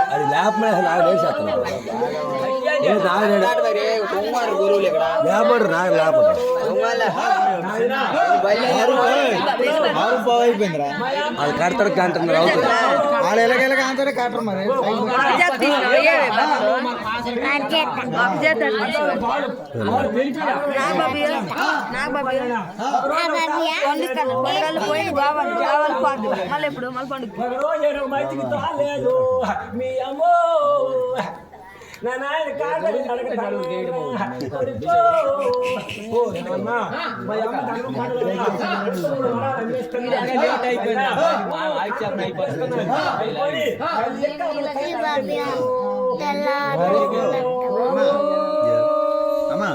అది ల్యాప్ మీద నాకు అయిపోయిందిరా అది కడతాడు కంటున్నారు అవుతుంది వాళ్ళు ఎలాగెలాగ అంటారే కట్టరు మరి ఇప్పుడు మళ్ళీ పండుగ అమ్మా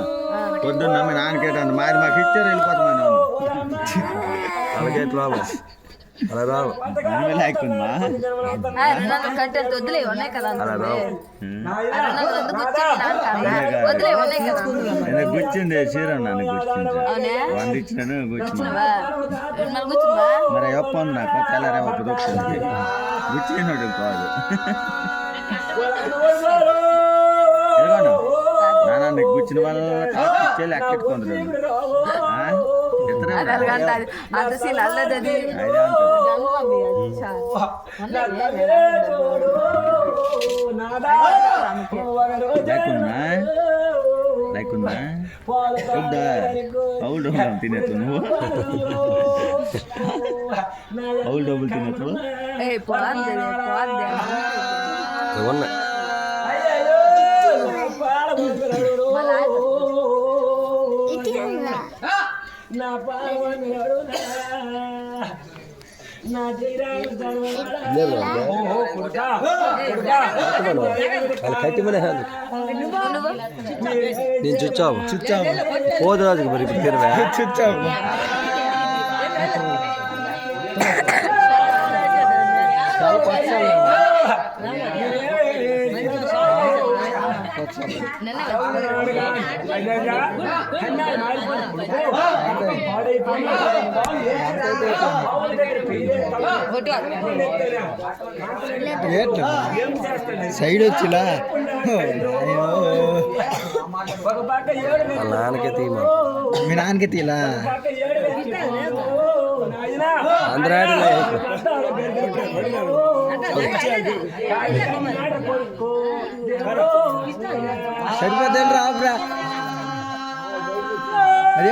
పొద్దున్న మీ నాన్నకేటండి మాది మాకు ఇచ్చారు వెళ్ళిపోతామని అలాగే రావు అలా రావు గుచ్చింది చీర నన్ను గుచ్చింది వంద ఇచ్చినాను గుచ్చిన మరి చెప్పండి నాకు తెల్లరే ఒక దొక్కింది గుచ్చినట్టు కాదు నాన్న గుచ్చిన వాళ్ళు ఇచ్చేది ఎక్కెట్టుకుంటున్నాను లేకుండా అవులు డబ్బులు తినేట్టు నువ్వు అవులు డబ్బులు తినేట్టు నేను చుచ్చాము పోదురాజుకి మరి ఇప్పుడు తినవా చుచ్చాము సైడ్ వచ్చిలా నాన్నకే తీయమా మీ నాన్నకే తీలా అందరూ సరిపోతే రాబరా